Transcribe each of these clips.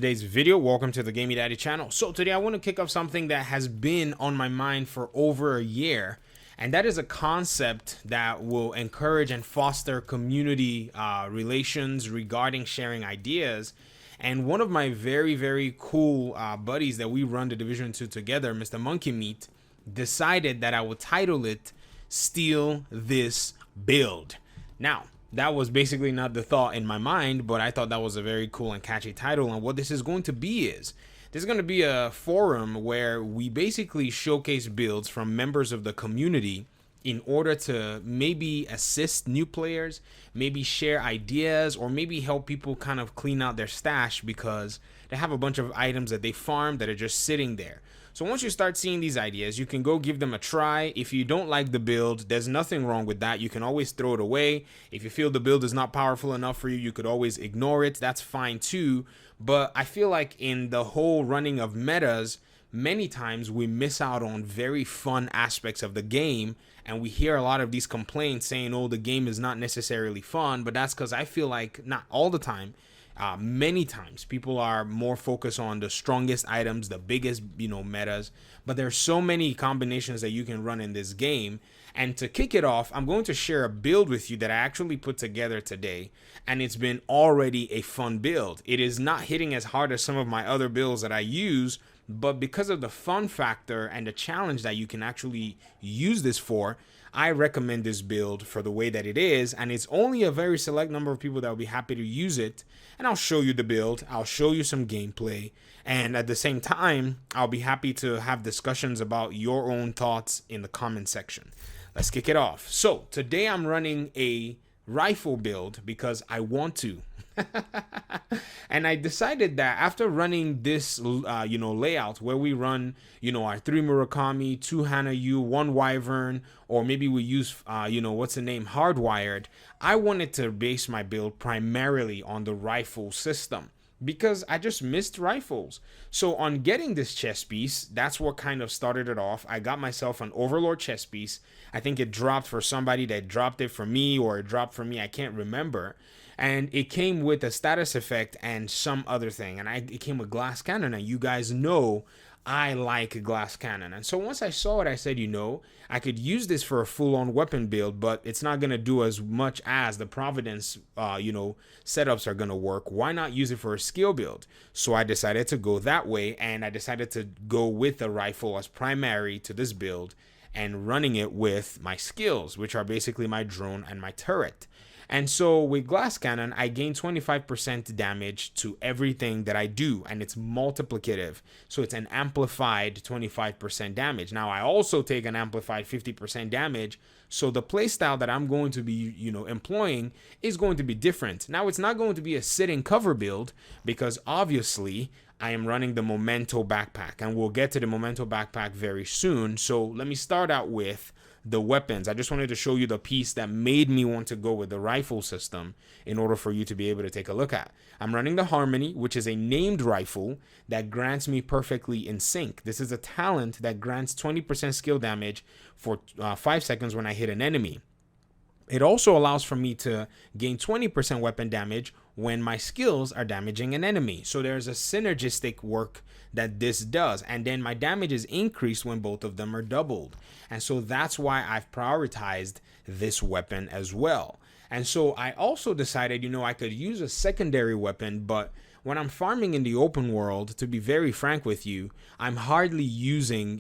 today's video. Welcome to the Gamey Daddy channel. So today I want to kick off something that has been on my mind for over a year, and that is a concept that will encourage and foster community relations regarding sharing ideas. And one of my very cool buddies that we run the Division 2 together, Mr. Monkey Meat, decided that I would title it Steal This Build. Now, that was basically not the thought in my mind, but I thought that was a very cool and catchy title. And what this is going to be is, this is going to be a forum where we basically showcase builds from members of the community in order to maybe assist new players, maybe share ideas, or maybe help people kind of clean out their stash because they have a bunch of items that they farm that are just sitting there. So once you start seeing these ideas, you can go give them a try. If you don't like the build, there's nothing wrong with that. You can always throw it away. If you feel the build is not powerful enough for you, you could always ignore it. That's fine too. But I feel like in the whole running of metas, many times we miss out on very fun aspects of the game, and we hear a lot of these complaints saying, oh, the game is not necessarily fun. But that's because I feel like not all the time. Many times people are more focused on the strongest items, the biggest, metas, but there's so many combinations that you can run in this game. And to kick it off, I'm going to share a build with you that I actually put together today, and it's been already a fun build. It is not hitting as hard as some of my other builds that I use, but because of the fun factor and the challenge that you can actually use this for, I recommend this build for the way that it is, and it's only a very select number of people that will be happy to use it. And I'll show you the build, I'll show you some gameplay, and at the same time, I'll be happy to have discussions about your own thoughts in the comment section. Let's kick it off. So today I'm running a rifle build because I want to. And I decided that after running this layout where we run our 3 Murakami, 2 Hanayu, 1 Wyvern, or maybe we use Hardwired, I wanted to base my build primarily on the rifle system because I just missed rifles. So on getting this chest piece, that's what kind of started it off. I got myself an Overlord chest piece. I think it dropped for somebody that dropped it for me, or it dropped for me, I can't remember. And it came with a status effect and some other thing. And it came with glass cannon. And you guys know I like glass cannon. And so once I saw it, I said, I could use this for a full-on weapon build, but it's not going to do as much as the Providence, setups are going to work. Why not use it for a skill build? So I decided to go that way, and I decided to go with the rifle as primary to this build and running it with my skills, which are basically my drone and my turret. And so with glass cannon, I gain 25% damage to everything that I do, and it's multiplicative. So it's an amplified 25% damage. Now I also take an amplified 50% damage. So the playstyle that I'm going to be, employing is going to be different. Now it's not going to be a sit and cover build because obviously I am running the Memento backpack, and we'll get to the Memento backpack very soon. So let me start out with the weapons. I just wanted to show you the piece that made me want to go with the rifle system in order for you to be able to take a look at. I'm running the Harmony, which is a named rifle that grants me perfectly in sync. This is a talent that grants 20% skill damage for 5 seconds when I hit an enemy. It also allows for me to gain 20% weapon damage when my skills are damaging an enemy. So there's a synergistic work that this does. And then my damage is increased when both of them are doubled. And so that's why I've prioritized this weapon as well. And so I also decided, I could use a secondary weapon, but when I'm farming in the open world, to be very frank with you, I'm hardly using,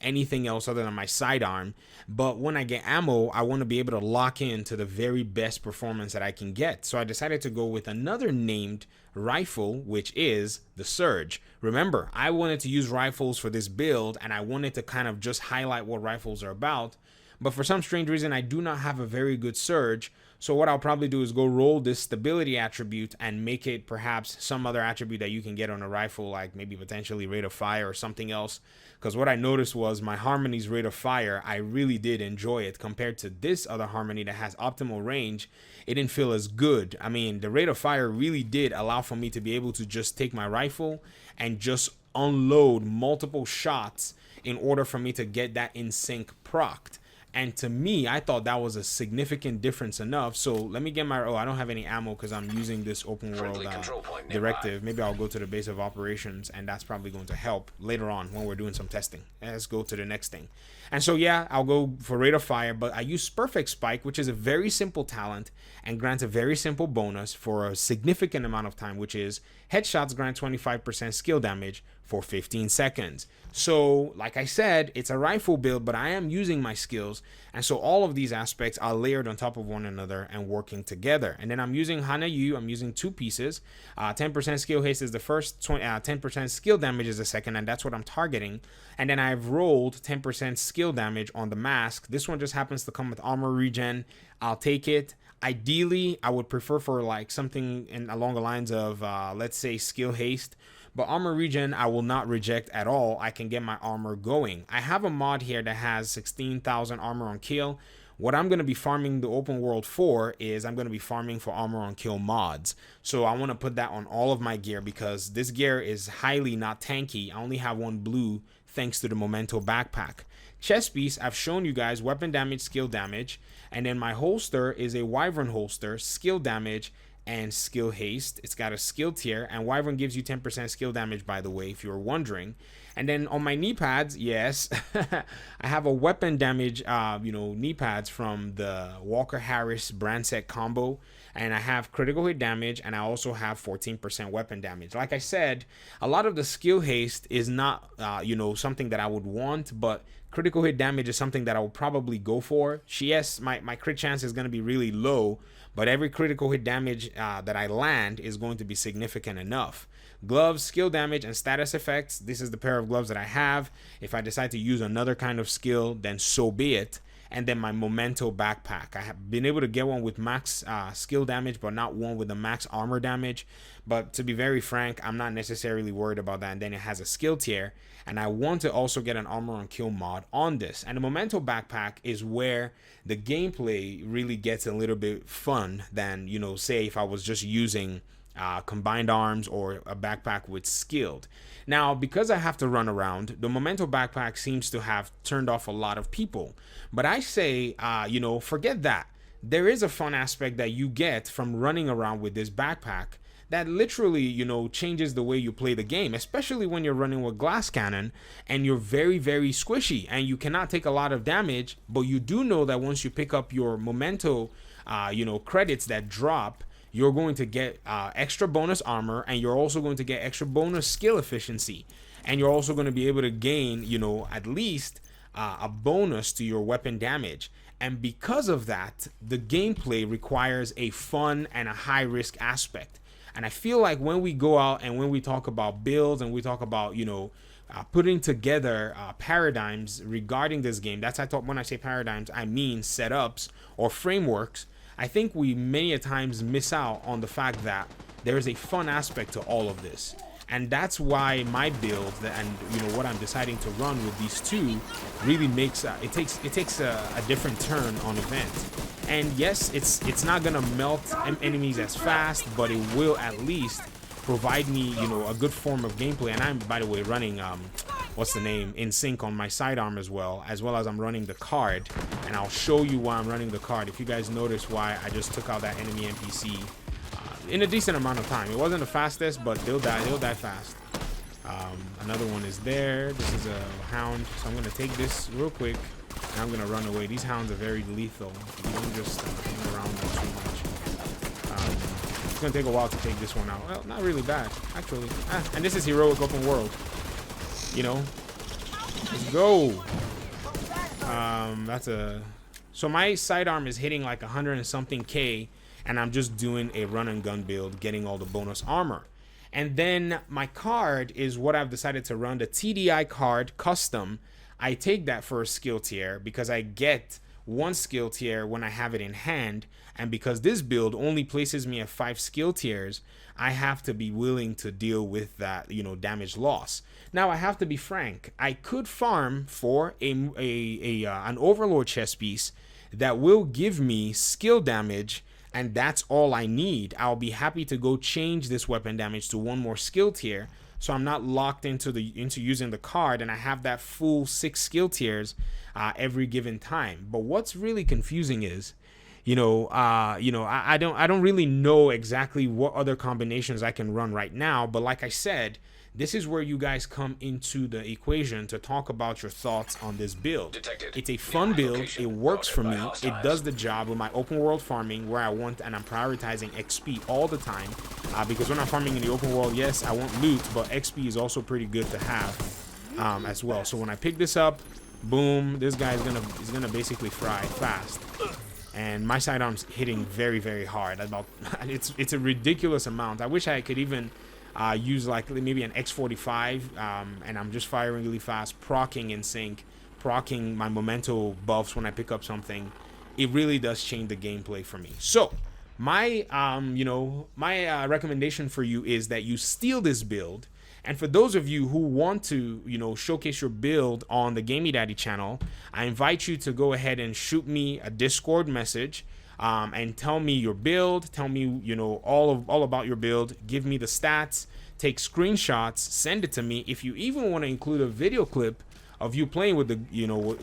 anything else other than my sidearm. But when I get ammo, I want to be able to lock in to the very best performance that I can get. So I decided to go with another named rifle, which is the Surge. Remember, I wanted to use rifles for this build, and I wanted to kind of just highlight what rifles are about. But for some strange reason, I do not have a very good Surge. So what I'll probably do is go roll this stability attribute and make it perhaps some other attribute that you can get on a rifle, like maybe potentially rate of fire or something else. Because what I noticed was my Harmony's rate of fire, I really did enjoy it compared to this other Harmony that has optimal range. It didn't feel as good. I mean, the rate of fire really did allow for me to be able to just take my rifle and just unload multiple shots in order for me to get that in sync procced. And to me, I thought that was a significant difference enough. So let me get my, oh, I don't have any ammo because I'm using this open world directive. Maybe I'll go to the base of operations, and that's probably going to help later on when we're doing some testing. Let's go to the next thing. And so, yeah, I'll go for rate of fire, but I use Perfect Spike, which is a very simple talent and grants a very simple bonus for a significant amount of time, which is headshots grant 25% skill damage for 15 seconds. So, like I said, it's a rifle build, but I am using my skills. And so all of these aspects are layered on top of one another and working together. And then I'm using Hana Yu. I'm using 2 pieces. 10% skill haste is the first, 10% skill damage is the second, and that's what I'm targeting. And then I've rolled 10% skill damage on the mask. This one just happens to come with armor regen. I'll take it. Ideally, I would prefer for like something along the lines of, let's say, skill haste. But armor regen, I will not reject at all. I can get my armor going. I have a mod here that has 16,000 armor on kill. What I'm going to be farming the open world for is I'm going to be farming for armor on kill mods. So I want to put that on all of my gear because this gear is highly not tanky. I only have 1 blue thanks to the Memento backpack. Chest piece, I've shown you guys weapon damage, skill damage. And then my holster is a Wyvern holster, skill damage, and skill haste. It's got a skill tier, and Wyvern gives you 10% skill damage, by the way, if you were wondering. And then on my knee pads, yes, I have a weapon damage, knee pads from the Walker Harris brand set combo, and I have critical hit damage, and I also have 14% weapon damage. Like I said, a lot of the skill haste is not, something that I would want, but critical hit damage is something that I will probably go for. Yes, my crit chance is going to be really low, but every critical hit damage that I land is going to be significant enough. Gloves, skill damage, and status effects. This is the pair of gloves that I have. If I decide to use another kind of skill, then so be it. And then my Memento backpack. I have been able to get one with max skill damage, but not one with the max armor damage. But to be very frank, I'm not necessarily worried about that. And then it has a skill tier. And I want to also get an armor on kill mod on this. And the Memento backpack is where the gameplay really gets a little bit fun than, say if I was just using combined arms or a backpack with skilled. Now, because I have to run around, the Memento backpack seems to have turned off a lot of people. But I say, forget that. There is a fun aspect that you get from running around with this backpack that literally, changes the way you play the game, especially when you're running with glass cannon and you're very, very squishy and you cannot take a lot of damage, but you do know that once you pick up your Memento, credits that drop, you're going to get extra bonus armor, and you're also going to get extra bonus skill efficiency. And you're also going to be able to gain, at least a bonus to your weapon damage. And because of that, the gameplay requires a fun and a high risk aspect. And I feel like when we go out and when we talk about builds and we talk about, putting together paradigms regarding this game, when I say paradigms, I mean setups or frameworks. I think we many a times miss out on the fact that there is a fun aspect to all of this. And that's why my build and what I'm deciding to run with these two really makes it takes a different turn on event. And yes, it's not gonna melt enemies as fast, but it will at least provide me a good form of gameplay. And I'm, by the way, running in sync on my sidearm as well as I'm running the card, and I'll show you why I'm running the card. If you guys notice why I just took out that enemy NPC in a decent amount of time. It wasn't the fastest, but they'll die fast. Another one is there. This is a hound, so I'm gonna take this real quick and I'm gonna run away. These hounds are very lethal. You don't just hang around them too much. It's gonna take a while to take this one out. Well, not really bad, actually. And this is heroic open world. Let's go. So my sidearm is hitting like 100 and something K, and I'm just doing a run and gun build, getting all the bonus armor. And then my card is what I've decided to run, the TDI card custom. I take that for a skill tier because I get one skill tier when I have it in hand, and because this build only places me at 5 skill tiers, I have to be willing to deal with that, damage loss. Now, I have to be frank. I could farm for an Overlord chest piece that will give me skill damage, and that's all I need. I'll be happy to go change this weapon damage to one more skill tier so I'm not locked into using the card, and I have that full 6 skill tiers every given time. But what's really confusing is, I don't really know exactly what other combinations I can run right now. But like I said, this is where you guys come into the equation to talk about your thoughts on this build. Detected. It's a fun build. It works for me. It does the job with my open world farming where I want, and I'm prioritizing XP all the time because when I'm farming in the open world, yes, I want loot, but XP is also pretty good to have as well. So when I pick this up, boom, this guy is gonna basically fry fast. And my sidearm's hitting very, very hard. It's a ridiculous amount. I wish I could even use like maybe an X45, and I'm just firing really fast, proccing in sync, proccing my memento buffs when I pick up something. It really does change the gameplay for me. So my recommendation for you is that you steal this build. And for those of you who want to, showcase your build on the Gamey Daddy channel, I invite you to go ahead and shoot me a Discord message and tell me your build, tell me, all about your build, give me the stats, take screenshots, send it to me. If you even want to include a video clip of you playing with the,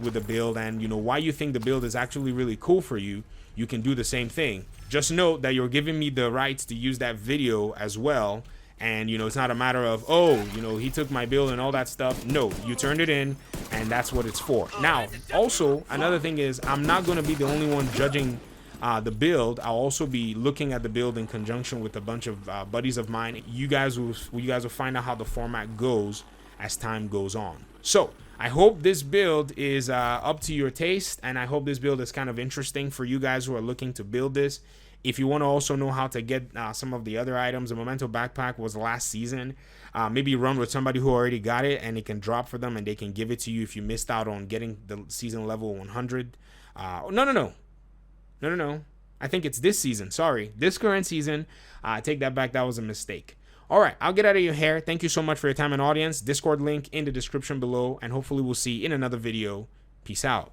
with the build and, why you think the build is actually really cool for you, you can do the same thing. Just note that you're giving me the rights to use that video as well. And, it's not a matter of, he took my build and all that stuff. No, you turned it in, and that's what it's for. Now, also, another thing is I'm not going to be the only one judging the build. I'll also be looking at the build in conjunction with a bunch of buddies of mine. You guys will find out how the format goes as time goes on. So I hope this build is up to your taste, and I hope this build is kind of interesting for you guys who are looking to build this. If you want to also know how to get some of the other items, the Memento Backpack was last season. Maybe run with somebody who already got it, and it can drop for them, and they can give it to you if you missed out on getting the season level 100. No. I think it's this season. Sorry, this current season. Take that back. That was a mistake. All right, I'll get out of your hair. Thank you so much for your time and audience. Discord link in the description below, and hopefully we'll see you in another video. Peace out.